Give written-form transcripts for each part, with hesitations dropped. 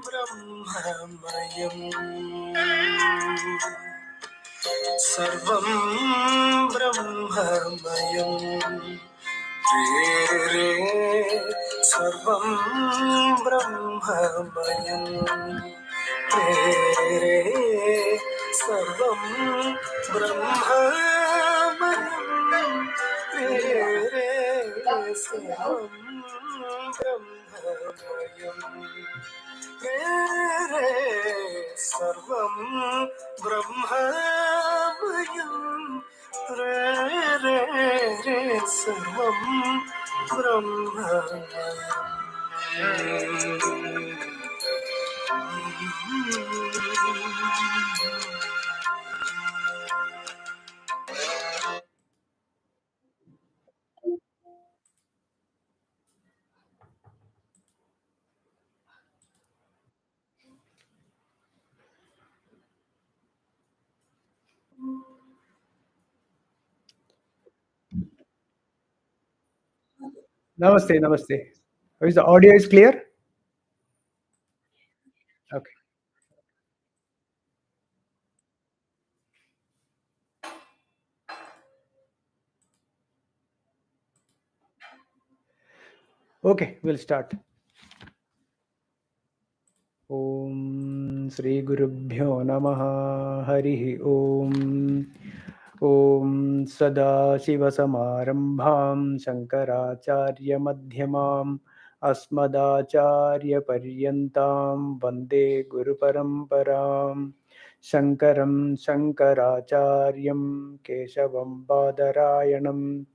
ब्रह्ममयम् सर्वं ब्रह्ममयम् रे सर्वं ब्रह्ममयम् रे सर्वं ब्रह्ममयम् रे सर्वं ब्रह्ममयम् रे सर्वं ब्रह्ममयम् रे सर्वं ब्रह्ममयम्. Namaste, namaste. Is the audio is clear? Okay. Okay, we'll start. Om Sri Gurubhyo Namaha Harihi Om. Om Sada Shiva Samarambham Shankaracharya Madhyamam Asmadacharya Paryantam Vande Guru Paramparam Shankaram Shankaracharyam Keshavam Badarayanam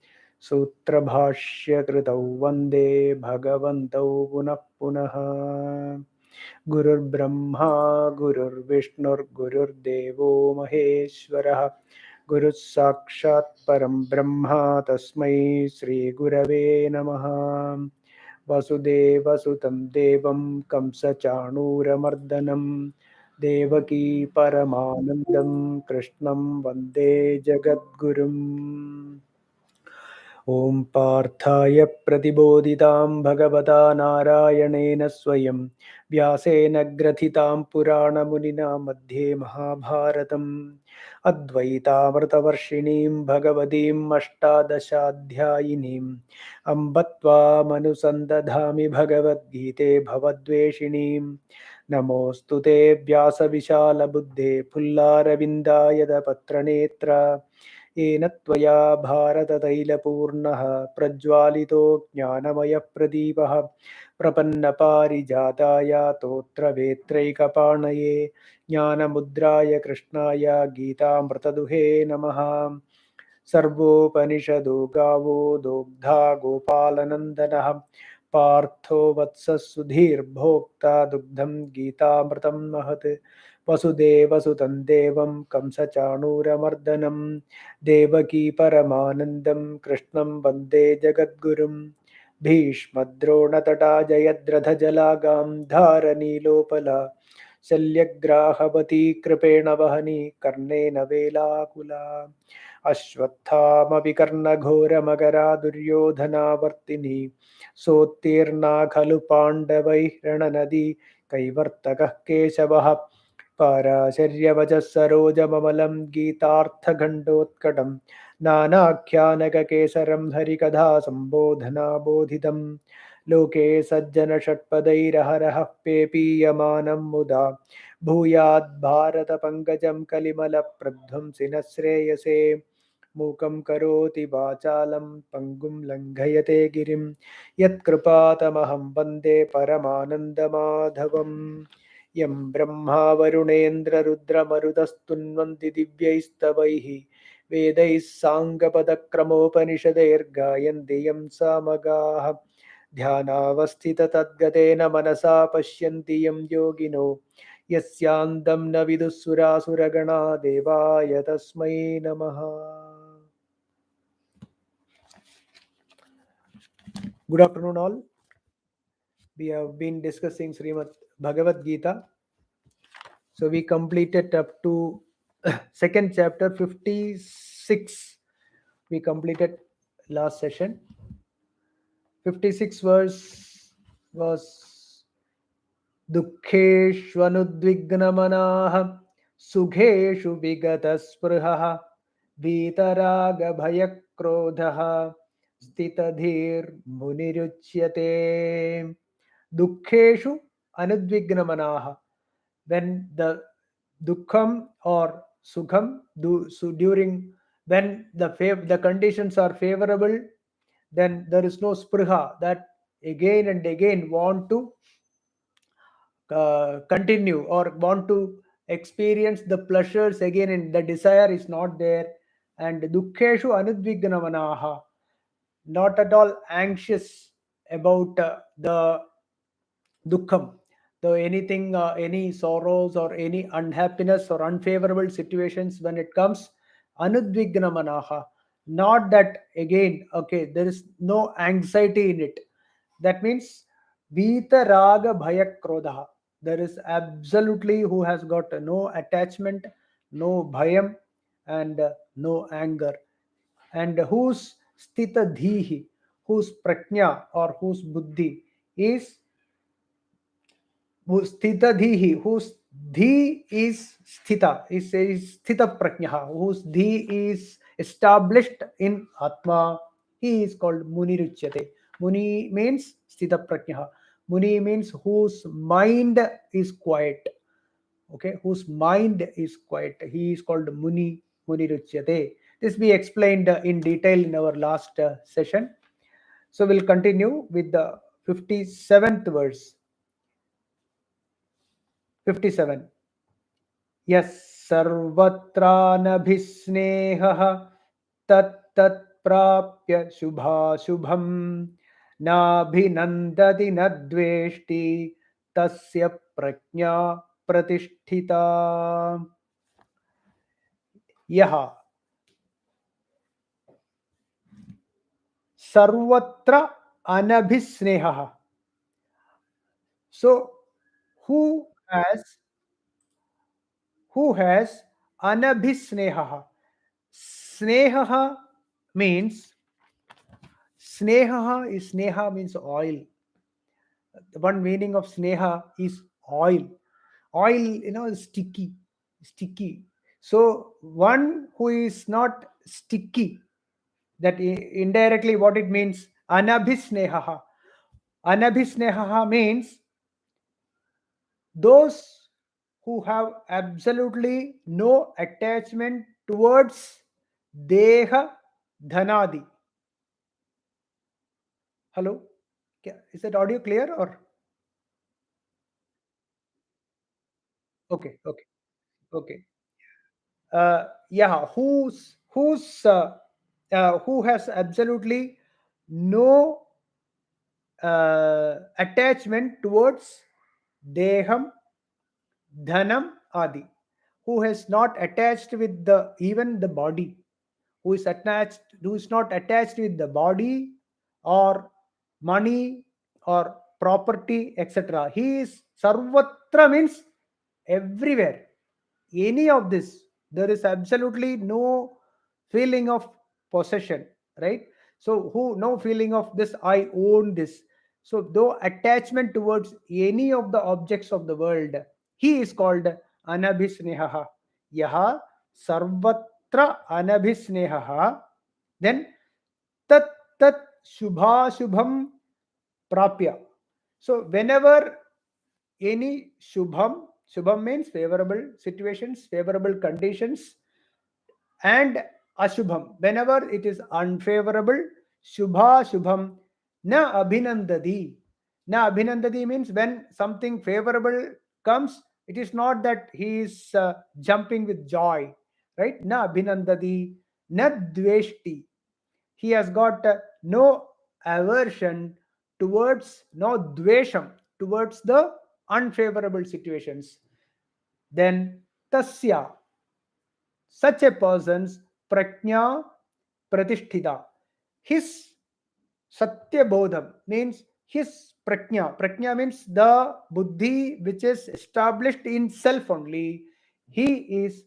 Sutrabhashya Kritau Vande Bhagavantau Punah Punah Gurur Vishnur Devo Maheshwarah Guru Sakshat Param Brahma Tasmai Sri Gurave Namaha Vasudeva Sutam Devam Kamsa Chanura Mardanam Devaki Paramanandam Krishnam Vande Jagadgurum Om Parthaya Pratibodhitam Bhagavata Narayanena Swayam Vyasena Grathitam Purana Munina Madhye Mahabharatam Advaita Vrtavarshinim Bhagavatim Ashtadashadhyayinim Ambatva Manusandadhami Bhagavad Gite Bhavadveshinim Namostute Vyasa Vishala Buddhe Pullaravindaya Patranetra येन त्वया भारततैलपूर्णः प्रज्वालितो ज्ञानमयप्रदीपः प्रपन्नपारिजाताय तोत्रवेत्रैकपाणये ज्ञानमुद्राय कृष्णाय गीतामृतदुहे नमः सर्वोपनिषदो गावो दोग्धा गोपालनन्दनः पार्थो वत्सः सुधीर्भोक्ता दुग्धं गीतामृतं महत् वसुदेवसुतं देवं कंसचाणूरमर्दनं देवकी परमानन्दं कृष्णं वन्दे जगद्गुरुं भीष्मद्रोणतटा जयद्रथजलागां धारनीलोपला शल्यग्राहवती कृपेण वहनी कर्णेन वेलाकुला अश्वत्थामपि कर्णघोरमकरा दुर्योधनावर्तिनी सोत्तीर्णा खलु पाण्डवैः रणनदी कैवर्तकः केशवः पाराशर्यवचः सरोजममलं गीतार्थखण्डोत्कटं नानाख्यानककेसरं हरिकथा सम्बोधनाबोधितं लोके सज्जनषट्पदैरहरः पेपीयमानं मुदा भूयाद् भारतपङ्कजं कलिमलप्रध्वंसिनः श्रेयसे मूकं करोति वाचालं पङ्गुं लङ्घयते गिरिं यत्कृपातमहं वन्दे परमानन्दमाधवम् यं ब्रह्मा वरुणेन्द्ररुद्रमरुतस्तुन्वन्ति दिव्यैस्तवैः वेदैः साङ्गपदक्रमोपनिषदैर्गायन्ति यं सामगाः ध्यानावस्थिततद्गतेन मनसा पश्यन्ति यं योगिनो यस्यान्तं न विदुःसुरासुरगणा देवाय तस्मै नमः. Good afternoon all. We have been discussing Srimad Bhagavad Gita. So we completed up to second chapter 56. We completed last session. 56 verse was दुःखेष्वनुद्विग्नमनाः सुखेषु विगतस्पृहः वीतरागभयक्रोधः स्थितधीर्मुनिरुच्यते. Dukkeshu anudvignamanaha. When the dukkham or sukham, so during when the conditions are favorable, then there is no spriha that again and again want to continue or want to experience the pleasures again, and the desire is not there. And dukkeshu anudvignamanaha, not at all anxious about the dukkham, the anything, any sorrows or any unhappiness or unfavorable situations when it comes, anudvigna manaha, not that again, okay, there is no anxiety in it. That means vita raga bhaya krodha, there is absolutely who has got no attachment, no bhayam, and no anger, and whose sthita dhihi, whose prajna or whose buddhi is sthita dhihi, whose dhi is sthita, is sthita prajna, whose dhi is established in Atma, he is called Muni Ruchyate. Muni means sthita prajna. Muni means whose mind is quiet. Okay, whose mind is quiet. He is called Muni Ruchyate. This we explained in detail in our last session. So we'll continue with the 57th verse. 57. यः सर्वत्रानभिस्नेहः तत्तत्प्राप्य शुभाशुभम् नाभिनन्दति न द्वेष्टि तस्य प्रज्ञा प्रतिष्ठिता. यः सर्वत्र अनभिस्नेहः. So who has anabhisneha. Sneha means, sneha means oil. One meaning of sneha is oil. Oil, is sticky. So one who is not sticky, that indirectly what it means, anabhisneha. Anabhisneha means those who have absolutely no attachment towards deha dhanadi. Hello? Is that audio clear or? Okay, okay, okay. Yeah, who has absolutely no attachment towards deham, dhanam, adi, who has not attached with the even the body, who is not attached with the body or money or property, etc. He is sarvatra means everywhere. Any of this, there is absolutely no feeling of possession, right? So who, no feeling of this I own this. So though attachment towards any of the objects of the world, he is called anabhisneha. Yaha sarvatra anabhisneha, then tat tat shubham prapya. So whenever any shubham means favorable situations, favorable conditions, and ashubham whenever it is unfavorable, shubham na abhinandadi. Na abhinandadi means when something favorable comes, it is not that he is jumping with joy, right? Na abhinandadi, na dveshti, he has got no aversion towards, no dvesham towards the unfavorable situations. Then tasya, such a person's prajna pratisthita, his satya bodham means his prajna means the buddhi which is established in self only. He is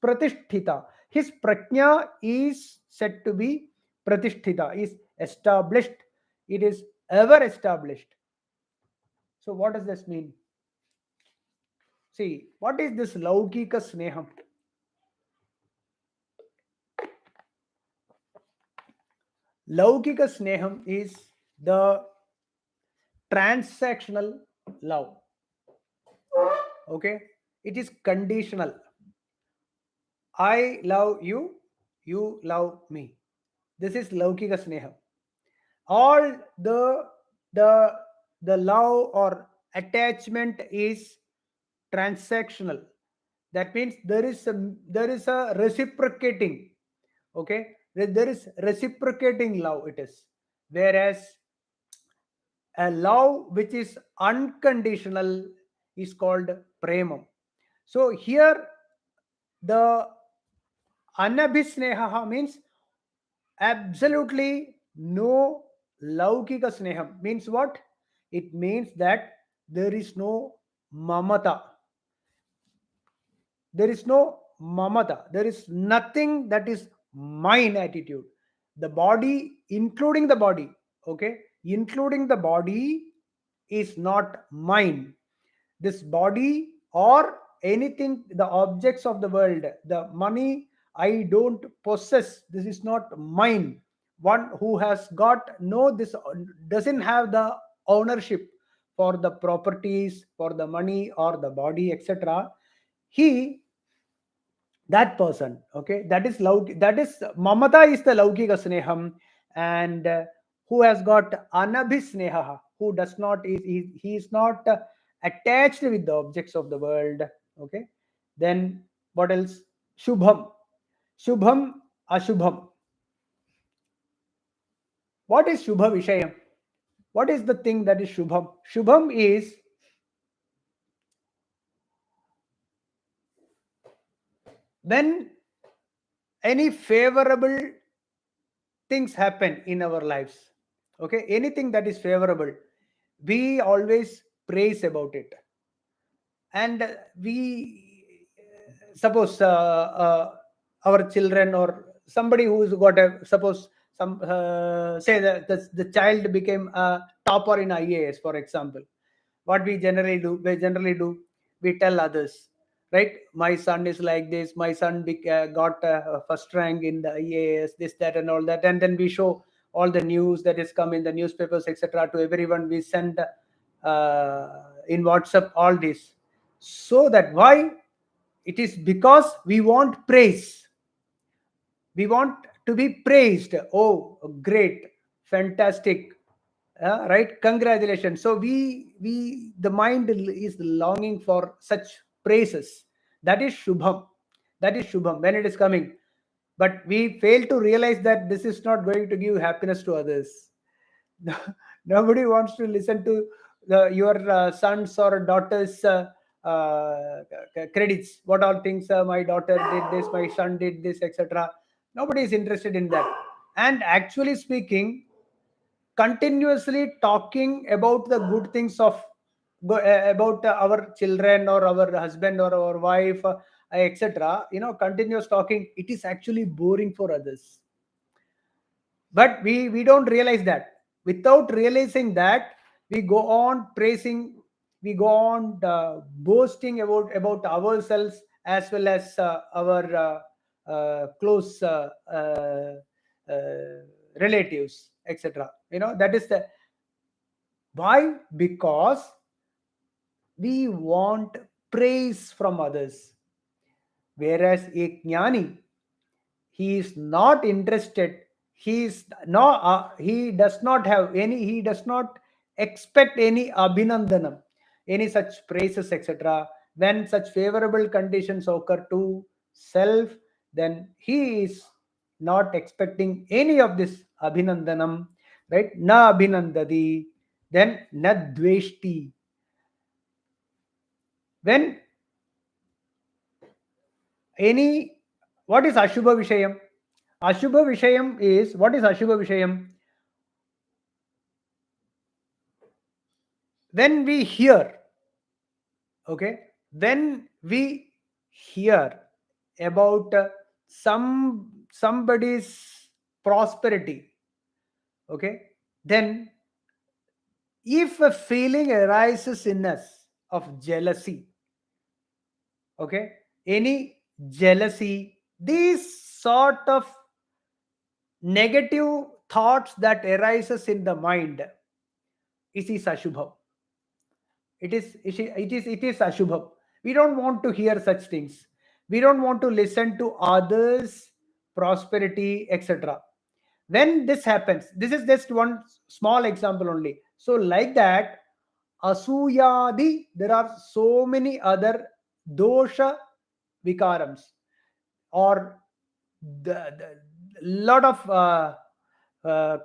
pratisthita, his prajna is said to be pratisthita, is established, it is ever established. So what does this mean? See, what is this laukika sneham? Laukika sneham is the transactional love. Okay, it is conditional. I love you, you love me. This is laukika sneham. All the the love or attachment is transactional. That means there is a reciprocating. Okay, there is reciprocating love. It is, whereas a love which is unconditional is called premam. So here the anabhisneha means absolutely no laukika sneham. Means what? It means that there is no mamata. There is no mamata. There is nothing that is mine attitude. The body, including the body, okay, including the body is not mine. This body or anything, the objects of the world, the money, I don't possess. This is not mine. One who has got no, this doesn't have the ownership for the properties, for the money or the body, etc. He, that person, okay, that is love, that is mamata, is the laukika sneham. And who has got anabhisneha, who does not, he is not attached with the objects of the world. Okay, then what else? Shubham, shubham, ashubham. What is shubha vishayam? What is the thing that is shubham? Shubham is when any favorable things happen in our lives. Okay, anything that is favorable, we always praise about it. And we suppose our children or somebody who's got a, suppose some say that the child became a topper in IAS, for example. What we generally do, we tell others, right? My son is like this, my son got first rank in the IAS, this, that, and all that. And then we show all the news that is come in the newspapers, etc., to everyone. We send in WhatsApp all this. So that why? It is because we want praise. We want to be praised. Oh, great, fantastic, right? Congratulations. So we the mind is longing for such praises. That is shubham. That is shubham when it is coming. But we fail to realize that this is not going to give happiness to others. Nobody wants to listen to your sons or daughters credits, what all things, my daughter did this, my son did this, etc. Nobody is interested in that. And actually speaking, continuously talking about the good things of about our children or our husband or our wife, etc., continuous talking, it is actually boring for others. But we don't realize that. Without realizing that, we go on praising, we go on boasting about ourselves as well as our close uh, relatives, etc. That is the why. Because we want praise from others. Whereas a jnani, he is not interested, he is no he does not have any, he does not expect any abhinandanam, any such praises, etc. When such favorable conditions occur to self, then he is not expecting any of this abhinandanam, right? Na abhinandadi, then na dveshti. When any, what is ashubha vishayam? Ashubha vishayam is, what is ashubha vishayam? When we hear, okay, when we hear about somebody's prosperity, okay, then if a feeling arises in us of jealousy, okay, any jealousy, these sort of negative thoughts that arises in the mind, is ashubham. It is ashubham. We don't want to hear such things. We don't want to listen to others prosperity, etc. When this happens, this is just one small example only. So like that, asuyadi, there are so many other dosha vikarams, or the lot of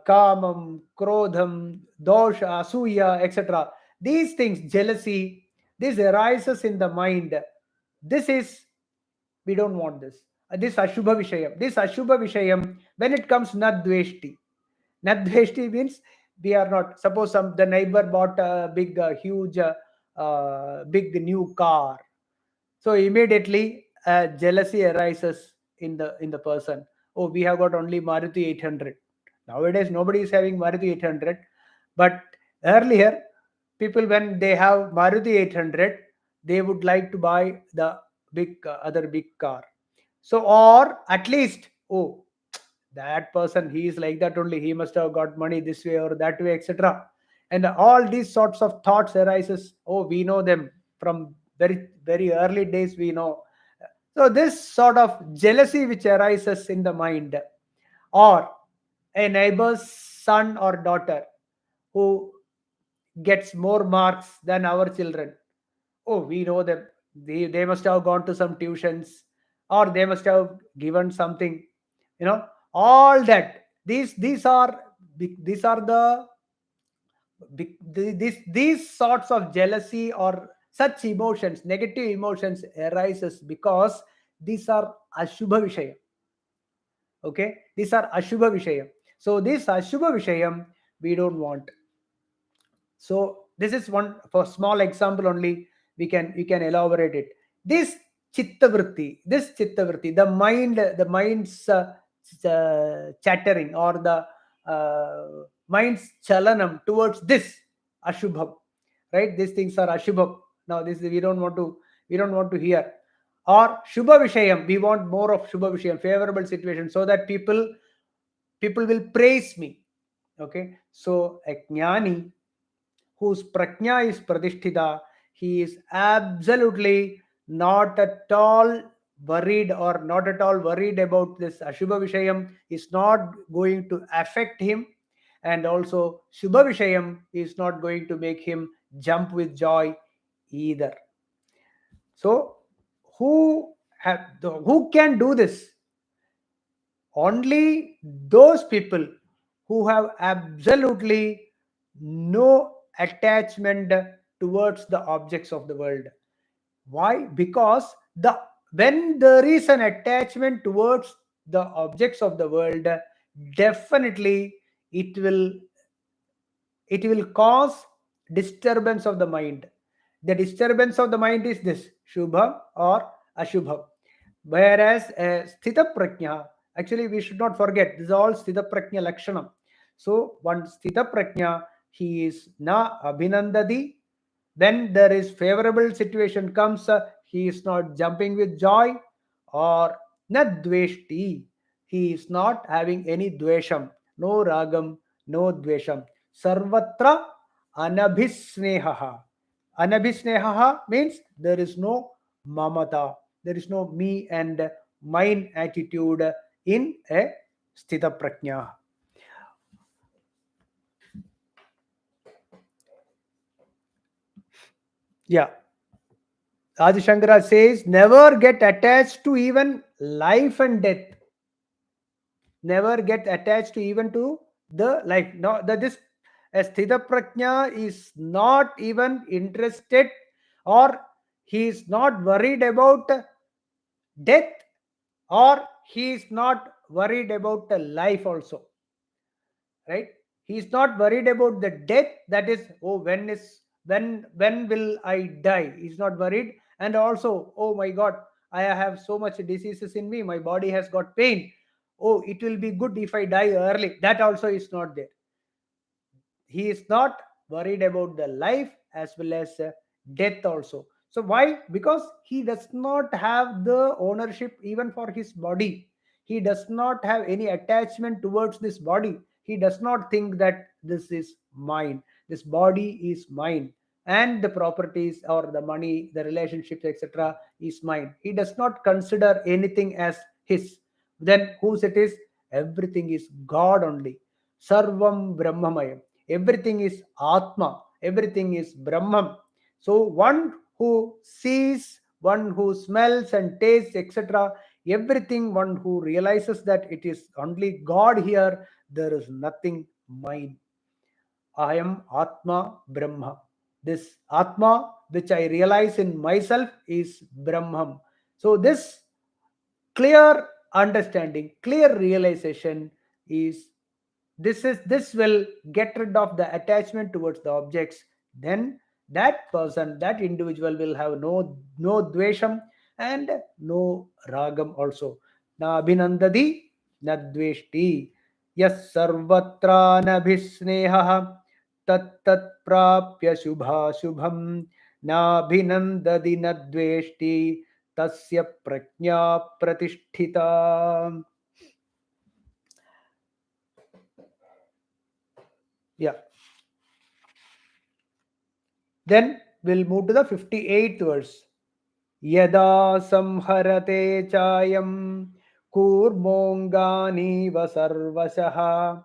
kamam, krodham, dosha, asuya, etc. These things, jealousy, this arises in the mind. This is, we don't want this. This ashubha vishayam. This ashubha vishayam, when it comes nadveshti. Nadveshti means we are not. Suppose the neighbor bought a big, huge, big new car. So immediately jealousy arises in the person. Oh, we have got only Maruti 800. Nowadays nobody is having Maruti 800, but earlier people, when they have Maruti 800, they would like to buy the big, other big car. So, or at least, oh, that person, he is like that only, he must have got money this way or that way, etc. And all these sorts of thoughts arises. Oh, we know them from very very early days, we know. So this sort of jealousy which arises in the mind, or a neighbor's son or daughter who gets more marks than our children. Oh, we know them, they must have gone to some tuitions, or they must have given something, you know, all that. These are the these sorts of jealousy or such emotions, negative emotions arises because these are ashubha vishaya. Okay, these are ashubha vishaya. So this ashubha vishayam we don't want. So this is one for small example only. We can elaborate it. This chitta vritti, the mind's chattering, or the mind's chalanam towards this ashubham, right? These things are ashubham. Now this we don't want to hear. Or shubha vishayam, we want more of shubha vishayam, favorable situation, so that people will praise me. Okay, so a jnani whose prajna is pradishtita, he is absolutely not at all worried about this ashubha vishayam, is not going to affect him, and also shubha vishayam is not going to make him jump with joy either. So who can do this? Only those people who have absolutely no attachment towards the objects of the world. Why? Because when there is an attachment towards the objects of the world, definitely it will it will cause disturbance of the mind. The disturbance of the mind is this shubha or ashubha. Whereas sthita prajna, actually we should not forget, this is all sthita prajna lakshanam. So one sthita prajna, he is na abhinandadi. When there is favorable situation comes, he is not jumping with joy, or na dveshti, he is not having any dvesham, no ragam, no dvesham. Sarvatra anabhisnehaha. Anabhisnehaha means there is no mamata, there is no me and mine attitude in a sthita prajna. Yeah. Adi Shankara says, never get attached to even life and death. Never get attached to even to the life. No, that this a sthita prajna is not even interested, or he is not worried about death, or he is not worried about the life also, right? He is not worried about the death, that is, oh, when will I die, he's not worried. And also, oh my god, I have so much diseases in me, my body has got pain, oh, it will be good if I die early, that also is not there. He is not worried about the life as well as death also. So why? Because he does not have the ownership even for his body. He does not have any attachment towards this body. He does not think that this is mine, this body is mine, and the properties or the money, the relationships, etc., is mine. He does not consider anything as his. Then whose it is? Everything is God only. Sarvam Brahmamayam. Everything is Atma. Everything is Brahman. So one who sees, one who smells and tastes, etc., everything, one who realizes that it is only God here, there is nothing mine. I am Atma Brahma. This Atma, which I realize in myself, is Brahman. So this clear understanding, clear realization is this will get rid of the attachment towards the objects. Then that person, that individual will have no dvesham and no ragam also. Na abhinandadi na dveshti. Yas sarvatra nabhisneha tat tat prapya shubha shubham na abhinandadi na dveshti tasya prajna pratisthita. Yeah. Then we'll move to the 58th verse. Yada samharate chayam kurmongani vasarvasaha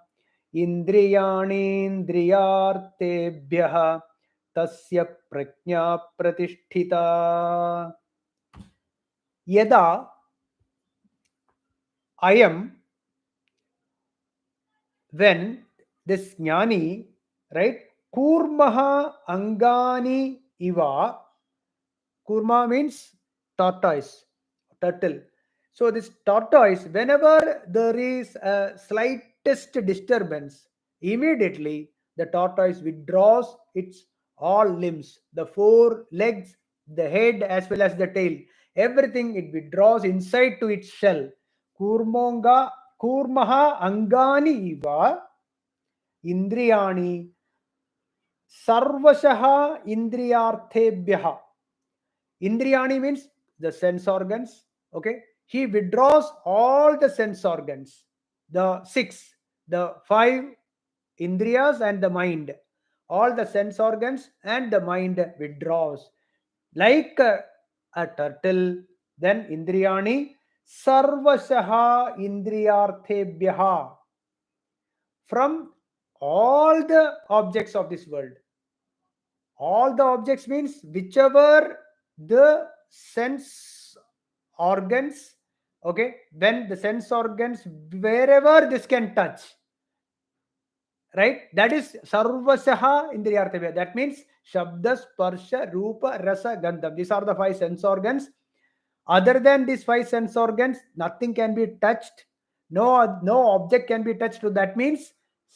indriyani indriyartebhyah tasya prajna pratisthita. Yada ayam, when this jnani, right, kurmaha angani iva. Kurma means tortoise, turtle. So this tortoise, whenever there is a slightest disturbance, immediately the tortoise withdraws its all limbs, the four legs, the head as well as the tail. Everything it withdraws inside to its shell. Kurmonga, kurmaha angani iva indriyani sarvashaha indriyarthebhyaha. Indriyani means the sense organs. Okay. He withdraws all the sense organs, the six, the five indriyas and the mind. All the sense organs and the mind withdraws. Like a turtle, then indriyani sarvashaha indriyarthebhyaha, from all the objects of this world. All the objects means whichever the sense organs, okay, when the sense organs, wherever this can touch, right, that is sarvasaha indriyarthavya. That means shabda sparsha rupa rasa gandham. These are the five sense organs. Other than these five sense organs, nothing can be touched. No object can be touched. So that means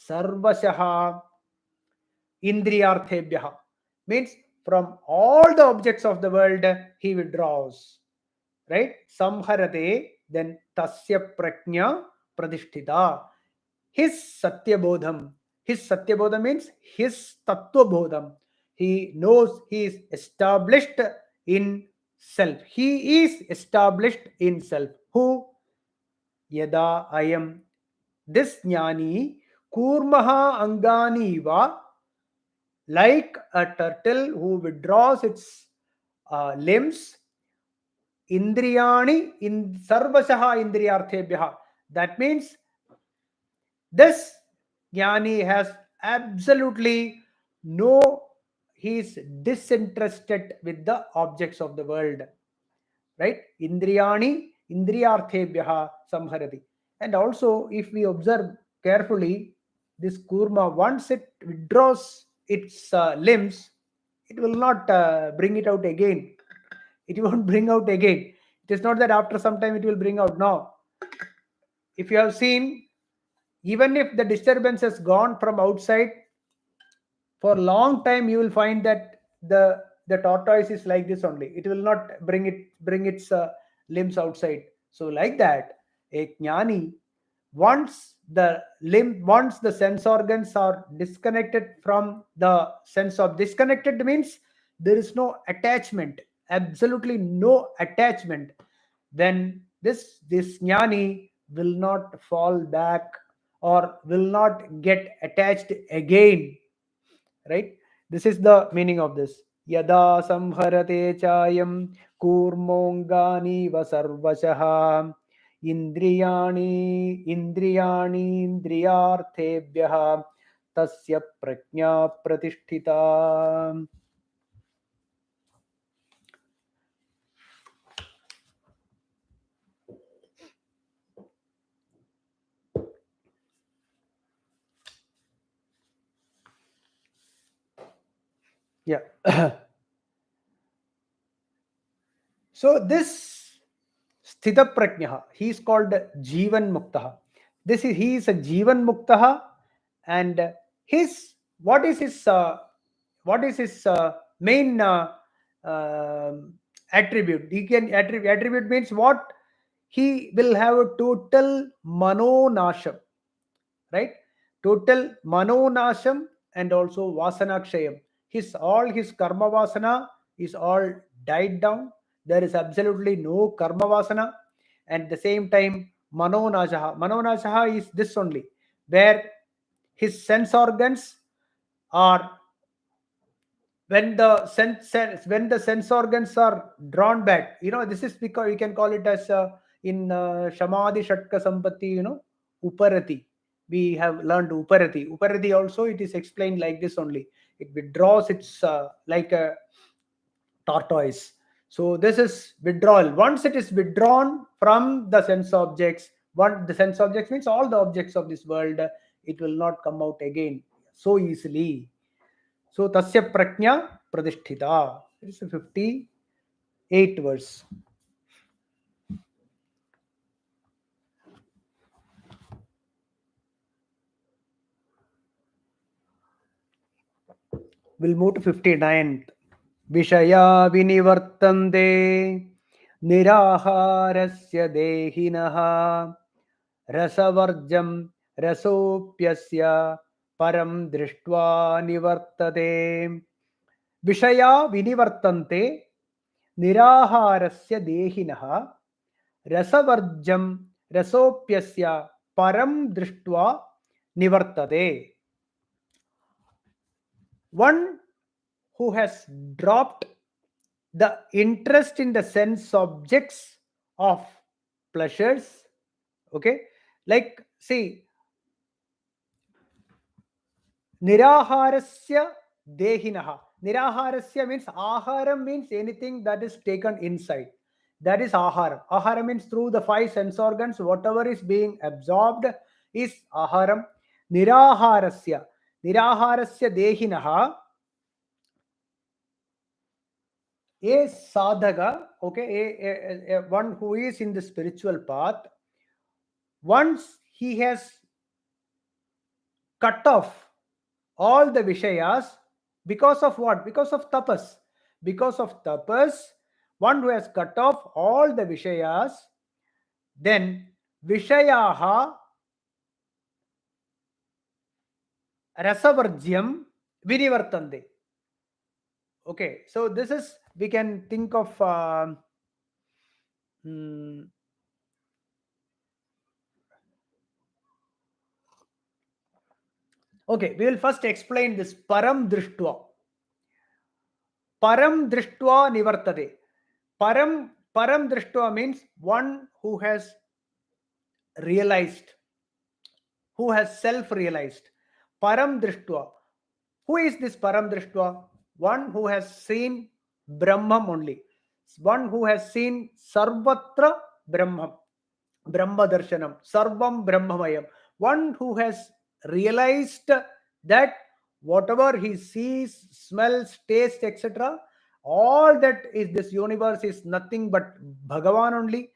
sarvasaha indriyarthebhya, means from all the objects of the world he withdraws, right? Samharate, then tasya prajna pradishtita. His satyabodham, his satyabodham means his tattvabodham. He knows, he is established in self. He is established in self. Who? Yada ayam, this jnani, kurmaha angani va, like a turtle who withdraws its limbs, indriyani in sarvasaha indriyarthebhya. That means this jnani has absolutely no, he is disinterested with the objects of the world, right? Indriyani indriyarthebhya samharati. And also, if we observe carefully, this kurma, once it withdraws its limbs, it will not bring it out again. It won't bring out again. It is not that after some time it will bring out. No. If you have seen, even if the disturbance has gone from outside, for a long time you will find that the tortoise is like this only. It will not bring its limbs outside. So like that, a jnani, once the sense organs are disconnected from the sense of, disconnected means there is no attachment, absolutely no attachment, then this jnani will not fall back or will not get attached again, right? This is the meaning of this. Yada samharate chayam kurmongani vasarvashaha indriyani indriyarthebhyah tasya prajna pratisthita. Yeah. So this sthita prajna, he is called Jivan Muktaha. He is a Jivan Muktaha, and his what is his main attribute? He can attribute means what? He will have a total manonasham, right? Total manonasham and also vasanakshayam. His karma vasana is all died down. There is absolutely no karma vasana. And at the same time, manonashaha is this only, where his sense organs are, when the sense organs are drawn back, this is because you can call it as in Shamadhi Shatka Sampatti, Uparati. We have learned Uparati also, it is explained like this only. It withdraws, it's like a tortoise. So this is withdrawal. Once it is withdrawn from the sense objects, the sense objects means all the objects of this world, it will not come out again so easily. So tasya prajna pradishthita. It is a 58 verse. We'll move to 59th. Vishaya vinivartante niraharasya dehinaha rasavarjam rasopyasya param drishtva nivartate. Vishaya vinivartante niraharasya dehinaha rasavarjam rasopyasya param drishtva nivartate. One who has dropped the interest in the sense objects of pleasures, okay, like see, niraharasya dehinaha. Niraharasya means aharam, means anything that is taken inside, that is aharam. Aharam means through the five sense organs whatever is being absorbed is aharam. Niraharasya dehinaha, a sadhaka, okay, one who is in the spiritual path, once he has cut off all the vishayas, because of what? Because of tapas. Because of tapas, one who has cut off all the vishayas, then vishayaha rasavarjyam vinivartante. Okay, so this is, we can think of okay, we will first explain this param drishtva. Param drishtva nivartate. Param drishtva means one who has realized, who has self-realized. Param drishtva. Who is this param drishtva? One who has seen Brahman only. One who has seen Sarvatra Brahman. Brahma Darshanam. Sarvam Brahmamayam. One who has realized that whatever he sees, smells, tastes, etc., all that is this universe is nothing but Bhagavan only.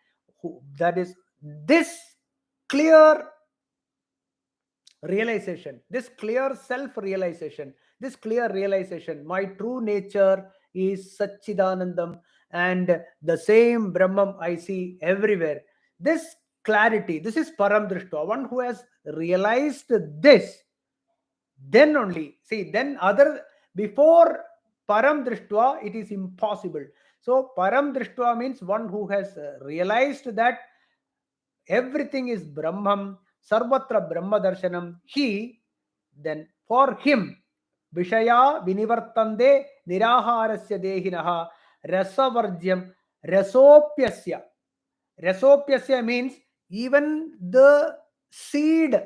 That is this clear realization, this clear self-realization, this clear realization, my true nature is Satchidanandam and the same Brahman I see everywhere. This clarity. This is param drishtva. One who has realized this, then only, see, then other, before param drishtva, it is impossible. So param drishtva means one who has realized that everything is Brahman, Sarvatra Brahma Darshanam. He, then for him, Vishaya Vinivartande Niraharasya Dehinaha Rasavarjyam Rasopyasya. Rasopyasya means even the seed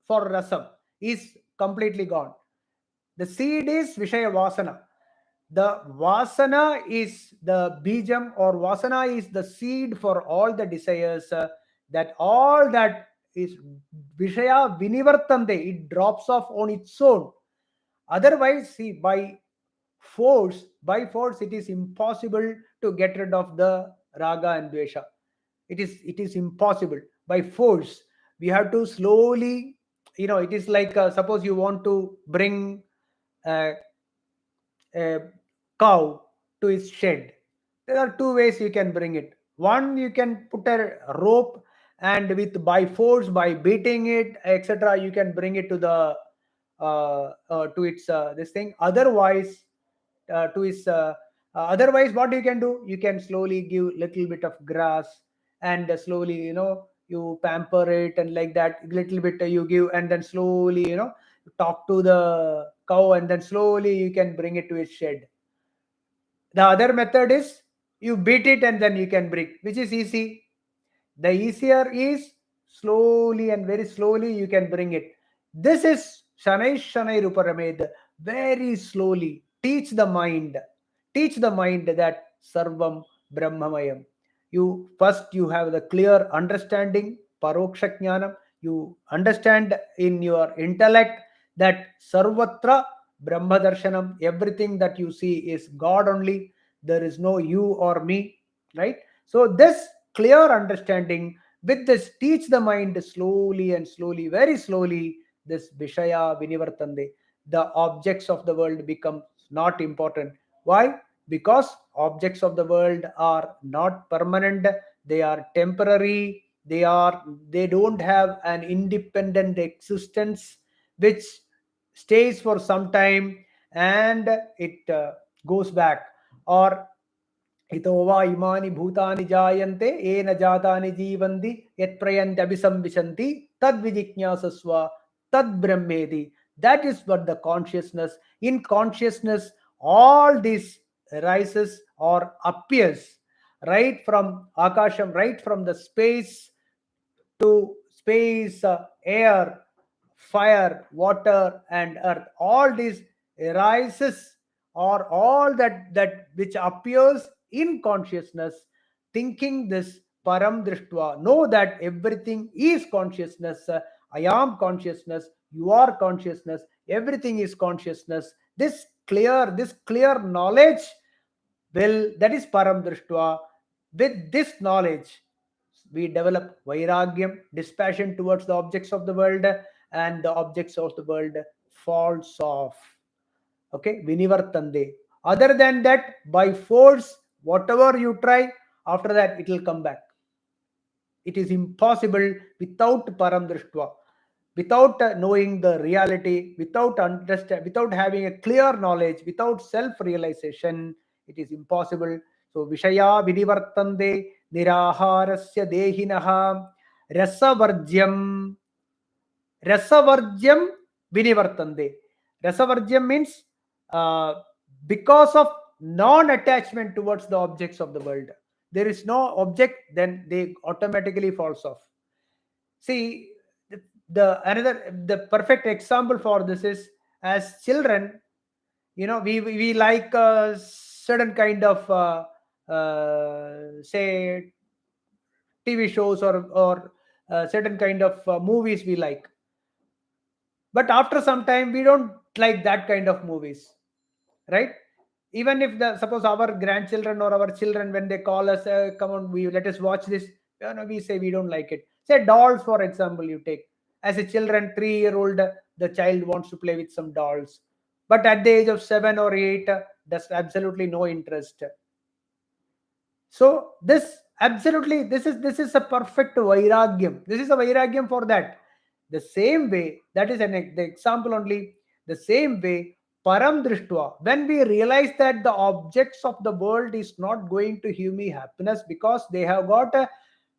for rasam is completely gone. The seed is Vishaya Vasana. The Vasana is the bijam, or Vasana is the seed for all the desires. That all that is Vishaya Vinivartande, it drops off on its own. Otherwise, see, by force, it is impossible to get rid of the raga and dvesha. It is impossible by force. We have to slowly, it is like, suppose you want to bring a cow to its shed. There are two ways you can bring it. One, you can put a rope, and with by force, by beating it, etc., you can bring it to the to its this thing. Otherwise, to its otherwise, what you can do, you can slowly give little bit of grass, and slowly, you pamper it, and like that, little bit you give, and then slowly, talk to the cow, and then slowly you can bring it to its shed. The other method is you beat it and then you can bring, which is easy. The easier is slowly and very slowly you can bring it. This is Shanai Shanai Ruparamed. Very slowly teach the mind. Teach the mind that Sarvam Brahmamayam. You have the clear understanding, Paroksha Jnanam. You understand in your intellect that Sarvatra Brahma Darshanam, everything that you see is God only. There is no you or me, right? So this clear understanding, with this, teach the mind slowly and slowly, very slowly, this Vishaya Vinivartande. The objects of the world become not important. Why? Because objects of the world are not permanent, they are temporary, they don't have an independent existence which stays for some time and it goes back. Or ito va imani bhutani jayante ena jatani jivanti yat prayanti abhisamvishanti tad vijiknyasasva tad brahmedi. That is what the consciousness. In consciousness, all this rises or appears, right from akasham, right from the space to space, air, fire, water, and earth. All these arises, or all that which appears in consciousness, thinking this param drishtva. Know that everything is consciousness. I am consciousness. You are consciousness. Everything is consciousness. This clear knowledge will, that is param drishtva. With this knowledge, we develop vairagyam, dispassion towards the objects of the world, and the objects of the world falls off. Okay, vinivartande. Other than that, by force, whatever you try, after that it will come back. It is impossible without param drishtva, without knowing the reality, without having a clear knowledge, without self-realization. It is impossible. So Vishaya Vinivartande Niraharasya Dehinaha Rasavarjyam. Rasavarjyam Vinivartande. Rasavarjyam means because of non-attachment towards the objects of the world. There is no object, then they automatically falls off. See, the perfect example for this is, as children, we like a certain kind of say TV shows, or certain kind of movies we like. But after some time, we don't like that kind of movies, right? Even if suppose our grandchildren or our children, when they call us, come on, let us watch this, we say we don't like it. Say dolls, for example, you take. As a children, 3-year-old, the child wants to play with some dolls, but at the age of 7 or 8, there's absolutely no interest. So this Absolutely, this is a perfect vairagyam. This is a vairagyam for that. The same way, that is the example only. The same way, param drishtva, when we realize that the objects of the world is not going to give me happiness because they have got a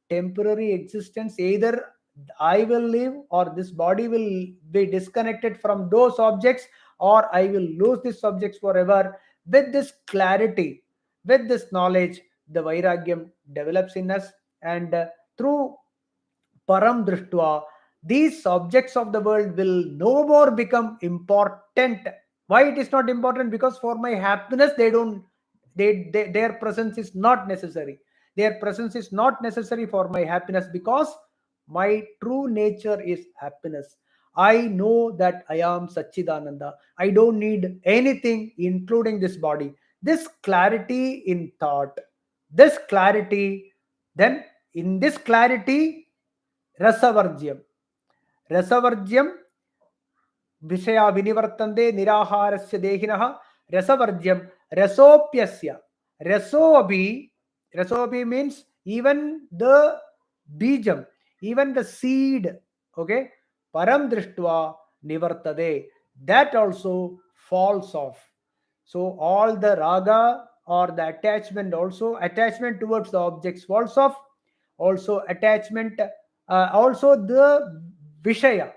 temporary existence, either I will live or this body will be disconnected from those objects, or I will lose these objects forever. With this clarity, with this knowledge, the vairagyam develops in us, and through param drishtva, these objects of the world will no more become important. Why it is not important? Because for my happiness, they don't, their presence is not necessary. Their presence is not necessary for my happiness, because my true nature is happiness. I know that I am Sachidananda. I don't need anything, including this body. This clarity in thought, this clarity, then in this clarity, rasavarjyam. Rasavarjyam, विषया विनिवर्तन्ते निराहारस्य देहिनः रसवर्ज्यम रसोप्यस्य रसोऽपि रसोऽपि means even the bijam, even the seed, okay, param drishtva nivartade, that also falls off. So all the raga or the attachment towards the objects falls off. Also attachment, also the vishaya,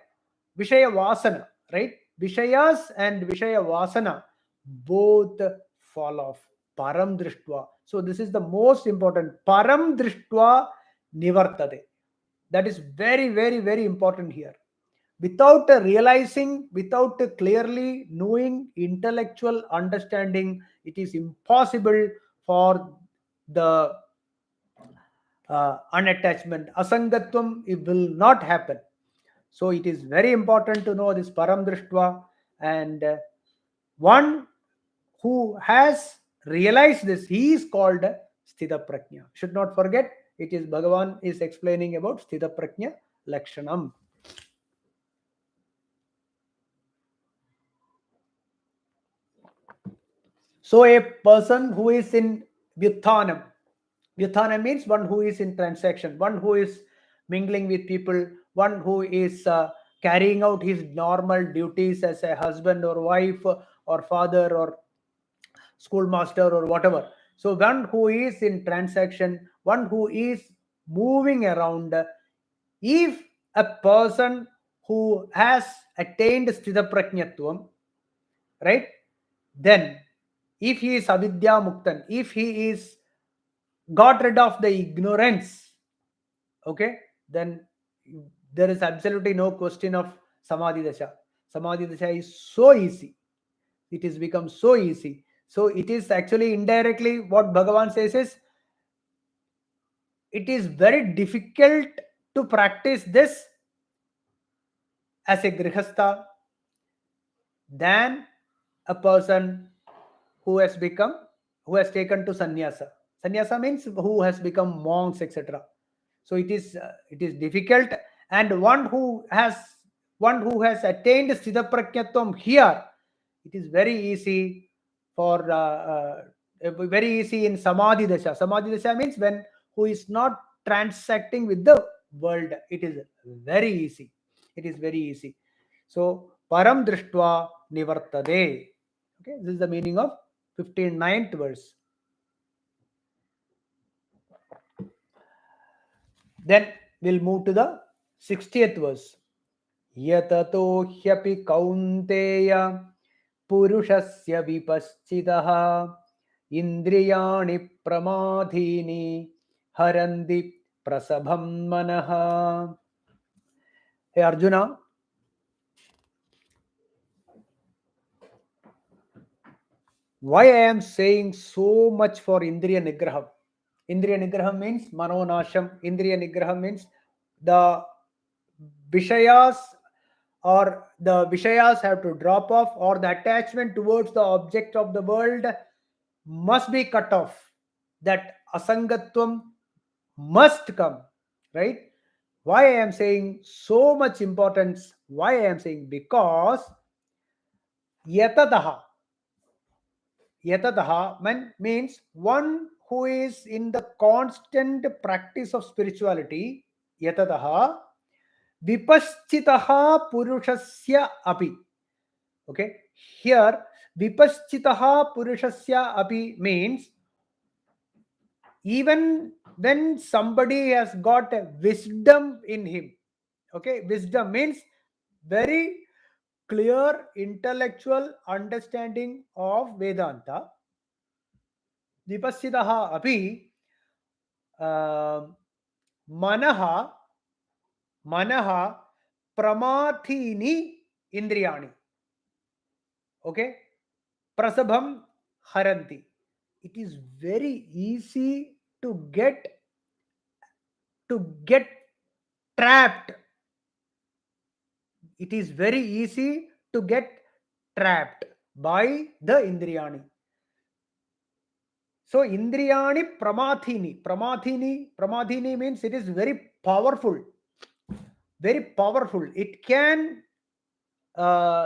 vishaya vasana, right? Vishayas and vishaya vasana both fall off. Param drishtva. So this is the most important. Param drishtva nivartade. That is very, very, very important here. Without realizing, without clearly knowing, intellectual understanding, it is impossible for the unattachment. Asangatvam, it will not happen. So it is very important to know this param drishtva, and one who has realized this, he is called sthita prajna. Should not forget, it is Bhagavan is explaining about sthita prajna lakshanam. So a person who is in vyuthanam, vyuthanam means one who is in transaction, one who is mingling with people, one who is carrying out his normal duties as a husband or wife or father or schoolmaster or whatever. So one who is in transaction, one who is moving around. If a person who has attained sthita prajnatvam, right, then if he is avidya muktan, if he is got rid of the ignorance, okay, then there is absolutely no question of samadhi dasha. Samadhi dasha is so easy, it is become so easy. So it is actually indirectly what Bhagavan says is, it is very difficult to practice this as a grihastha than a person who has become, who has taken to sannyasa. Sannyasa means who has become monks, etc. So it is difficult, and one who has attained sthita prajnatvam here, it is very easy for very easy in samadhi dasha. Samadhi dasha means when who is not transacting with the world. It is very easy. It is very easy. So param drishtva nivartade. Okay, this is the meaning of 59th verse. Then we'll move to the 60th verse. Yatato hyapi kaunteya purushasya vipaschitaha indriyani pramadhini harandi prasabham manaha. Hey Arjuna, why I am saying so much for Indriya Nigraham? Indriya Nigraham means Manonasham. Indriya Nigraham means the Vishayas, or the Vishayas have to drop off, or the attachment towards the object of the world must be cut off. That Asangatvam must come, right? Why I am saying so much importance? Why I am saying? Because Yatadaha. Yatadaha means one who is in the constant practice of spirituality, yatataha vipaschitaha purushasya api. Okay, here vipaschitaha purushasya api means even when somebody has got a wisdom in him. Okay, wisdom means very clear intellectual understanding of Vedanta. Vipassitaha api manaha manaha pramathini indriyani. Okay, prasabham haranti. It is very easy to get trapped. It is very easy to get trapped by the indriyani. So indriyani pramathini means it is very powerful, very powerful. It can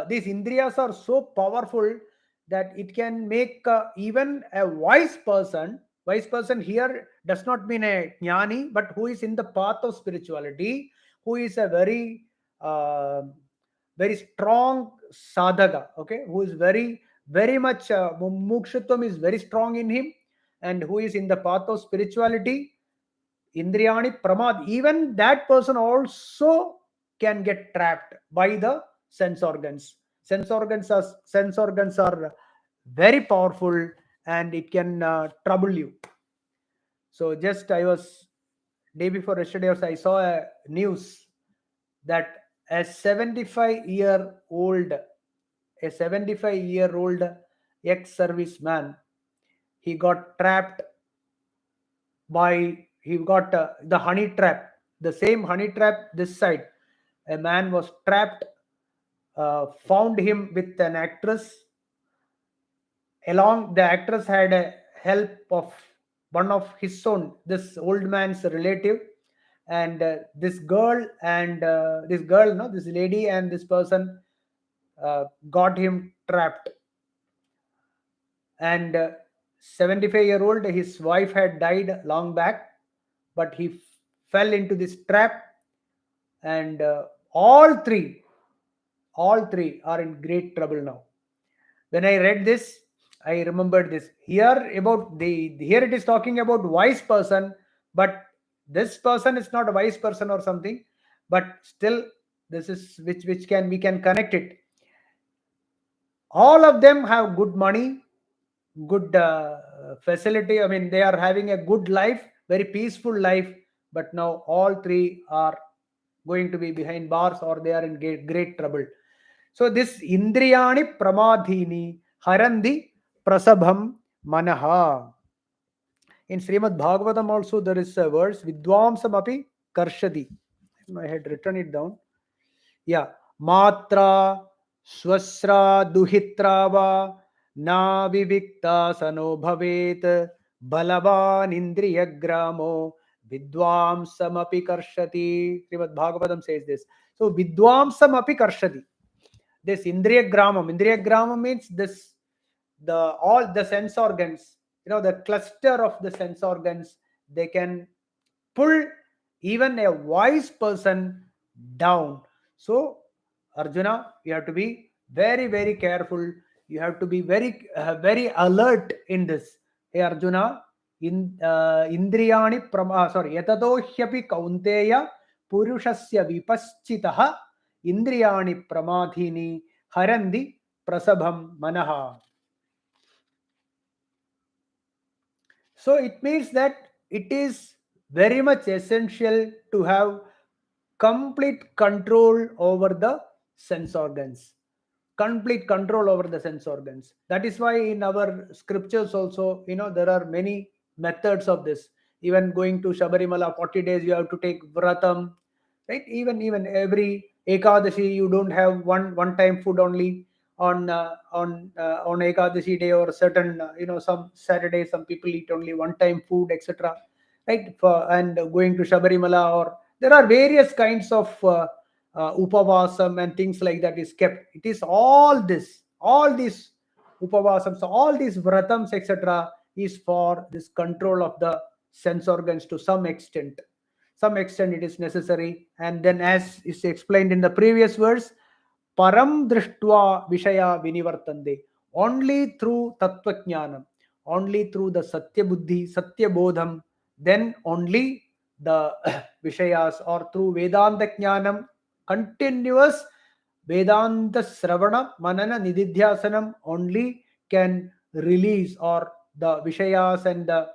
these indriyas are so powerful that it can make even a wise person. Wise person here does not mean a jnani, but who is in the path of spirituality, who is a very very strong sadhaka. Okay, who is very much mumukshutvam is very strong in him, and who is in the path of spirituality, indriyani pramad, even that person also can get trapped by the sense organs. Sense organs are very powerful, and it can trouble you. So just I was day before yesterday also, I saw a news that a 75-year-old ex-serviceman, he got trapped by, he got the honey trap, the same honey trap this side. A man was trapped, found him with an actress. Along, the actress had a help of one of his own, this old man's relative, and this girl and this lady and this person got him trapped. And 75-year-old, his wife had died long back, but he fell into this trap, and all three are in great trouble now. When I read this, I remembered this. Here it is talking about wise person, but this person is not a wise person or something, but still this is which we can connect it. All of them have good money, good facility. I mean, they are having a good life, very peaceful life, but now all three are going to be behind bars, or they are in great trouble. So this indriyani pramadhini harandi prasabham manaha. In Srimad Bhagavatam also there is a verse vidvamsam api karshadi. I had written it down. Yeah, matra swasra duhitra va na vivikta sano bhavet balavan indriya gramo vidvamsam api karshati. Srimad Bhagavatam says this. So vidvamsam api karshati. This indriya gramam means this, the all the sense organs, the cluster of the sense organs, they can pull even a wise person down. So Arjuna, you have to be very careful. You have to be very alert in this. Hey Arjuna, indriyani yatato hyapi kaunteya purushasya vipaschitaha indriyani pramadhini harandi prasabham manaha. So it means that it is very much essential to have complete control over the sense organs. Complete control over the sense organs. That is why in our scriptures also, there are many methods of this. Even going to Shabarimala, 40 days you have to take vratam, right? Even every Ekadashi, you don't have one time food only on Ekadashi day, or certain some Saturdays some people eat only one time food, etc. Right? And going to Shabarimala, or there are various kinds of upavasam and things like that is kept. It is all these upavasams, all these vratams, etc. is for this control of the sense organs to some extent. Some extent it is necessary. And then, as is explained in the previous verse, param drishtva vishaya vinivartande. Only through tattva jnanam, only through the satya buddhi, satya bodham, then only the vishayas, or through vedanta jnanam, continuous vedanta sravana manana nididhyasanam, only can release, or the vishayas and the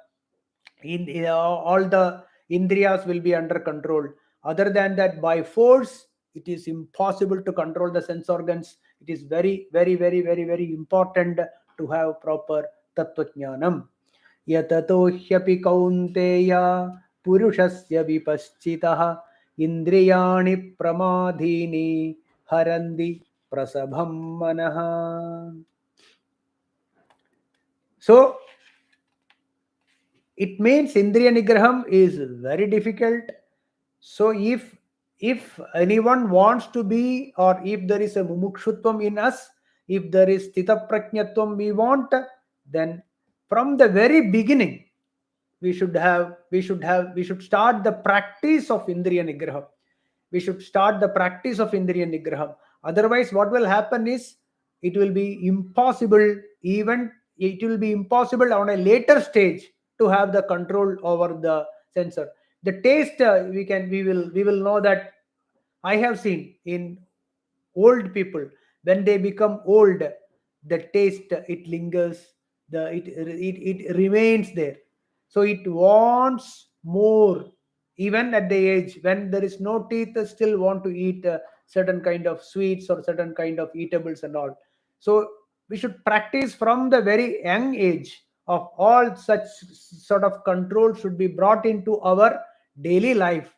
all the indriyas will be under control. Other than that, by force, it is impossible to control the sense organs. It is very, very, very, very, very important to have proper tattva jnanam. Yatato hyapi kaunteya purushasya vipaschitah indriyani pramadhini harandi prasabham manaha. So it means indriya nigraham is very difficult. So if anyone wants to be, or if there is a mumukshutvam in us, if there is stita prajnatvam we want, then from the very beginning we should start the practice of indriya nigraham. We should start the practice of indriya nigraham. Otherwise, what will happen is, it will be impossible, even it will be impossible on a later stage to have the control over the sensor. The taste, we will know that. I have seen in old people, when they become old, the taste, it lingers, it remains there. So it wants more. Even at the age when there is no teeth, still want to eat certain kind of sweets or certain kind of eatables and all. So we should practice from the very young age of all such sort of control should be brought into our daily life,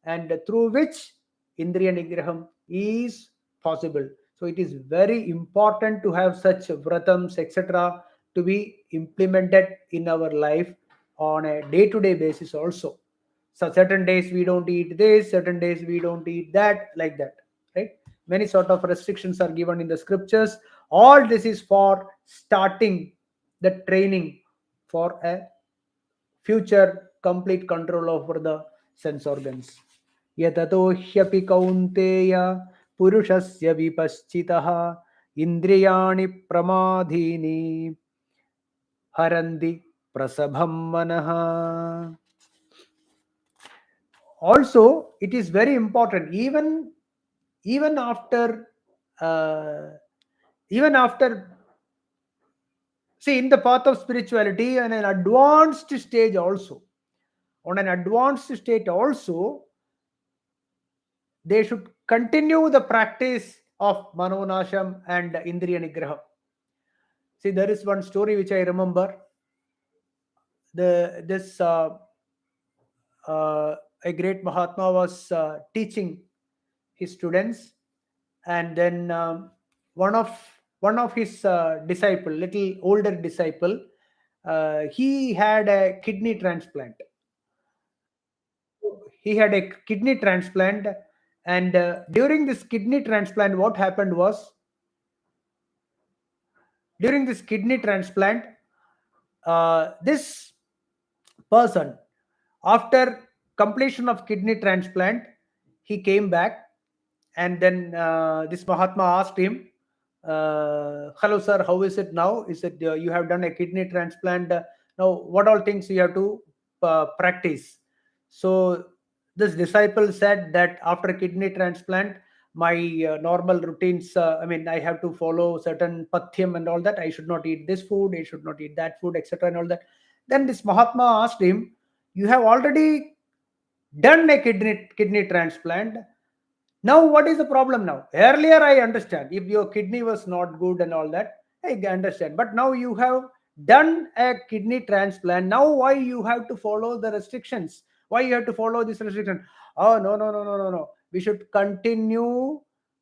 and through which indriya nigraham is possible. So it is very important to have such vratams, etc., to be implemented in our life on a day-to-day basis also. So certain days we don't eat this, certain days we don't eat that, like that, right? Many sort of restrictions are given in the scriptures. All this is for starting the training for a future complete control over the sense organs. Yatato hyapi kaunteya purushasya vipaschitah indriyani pramadhini harandi prasabham manaha. Also, it is very important, even after uh, even after, see, in the path of spirituality, on an advanced stage also, they should continue the practice of manonasham and indriya nigraham. See, there is one story which I remember. This a great Mahatma was teaching his students, and then one of his disciple, little older disciple, he had a kidney transplant. He had a kidney transplant, and during this kidney transplant, what happened was, during this kidney transplant, this person, after completion of kidney transplant, he came back, and then this Mahatma asked him, hello sir, how is it now? He said, you have done a kidney transplant, now what all things you have to practice? So this disciple said that after kidney transplant, my normal routines, I have to follow certain pathyam and all that. I should not eat this food, I should not eat that food, etc., and all that. Then this Mahatma asked him, you have already done a kidney transplant, now what is the problem? Now, earlier I understand, if your kidney was not good and all that, I understand, but now you have done a kidney transplant, now why you have to follow the restrictions? Why you have to follow this restriction? Oh, no, no, no, no, no, no, we should continue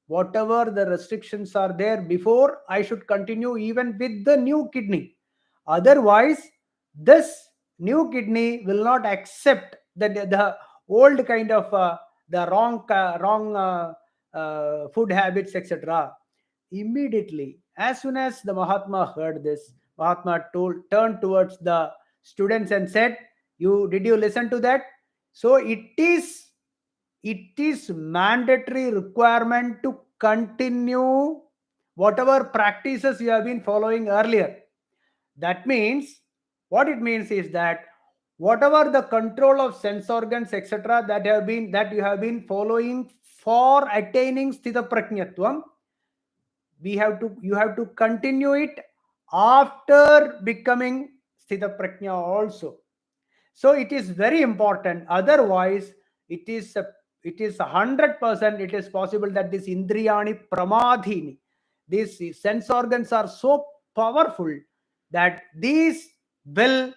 whatever the restrictions are there before. I should continue even with the new kidney. Otherwise, this new kidney will not accept the old kind of the wrong food habits, etc. Immediately, as soon as the Mahatma heard this, Mahatma turned towards the students and said, did you listen to that? So it is mandatory requirement to continue whatever practices you have been following earlier. That means, what it means is that whatever the control of sense organs, etc., that you have been following for attaining sthita prajnatvam, you have to continue it after becoming sthita prajna also. So it is very important. Otherwise, it is 100%. It is possible that this indriyani pramadhini, these sense organs are so powerful that these will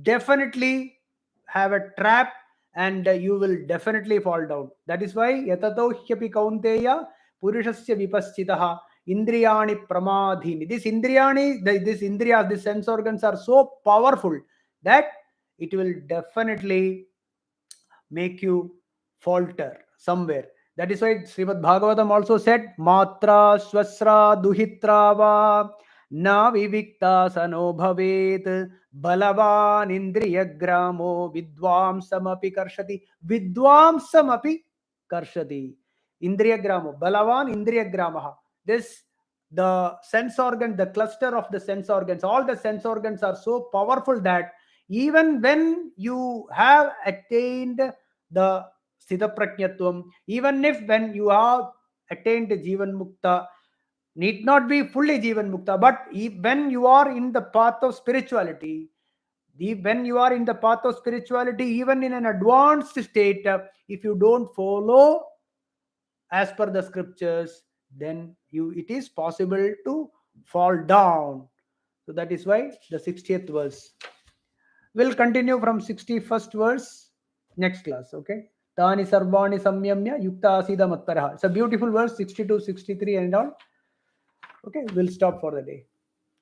definitely have a trap, and you will definitely fall down. That is why yatato hyapi kaunteya purushasya vipaschitaha indriyani pramadhini. This indriyas, these sense organs are so powerful that it will definitely make you falter somewhere. That is why Srimad Bhagavatam also said, Matra swasra duhitra va na vivikta sano bhavet balavan indriya gramo vidvamsamapi karshati. Vidvamsamapi karshati. Indriya gramo. Balavan indriya gramaha. This, the sense organ, the cluster of the sense organs, all the sense organs are so powerful that even when you have attained the sthita prajnatvam, even if when you have attained jivan mukta, need not be fully jivan mukta, but when you are in the path of spirituality, when you are in the path of spirituality, even in an advanced state, if you don't follow as per the scriptures, then it is possible to fall down. So that is why the 60th verse. We'll continue from 61st verse next class. Okay. Tani sarvani samyamya yukta asida mattaraha. It's a beautiful verse, 62, 63 and all. Okay, we'll stop for the day.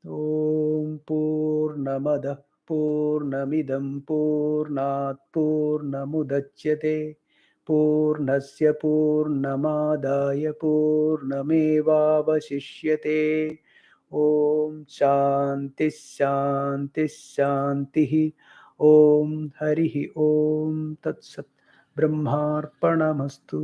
Om Purnamada Purnamidam Purnat Purnamudachyate Purnasya Purnamadaya Purnamevavashishyate. Om Shanti Shanti Shanti. Om Harihi Om Tat Sat. Brahmarpanamastu.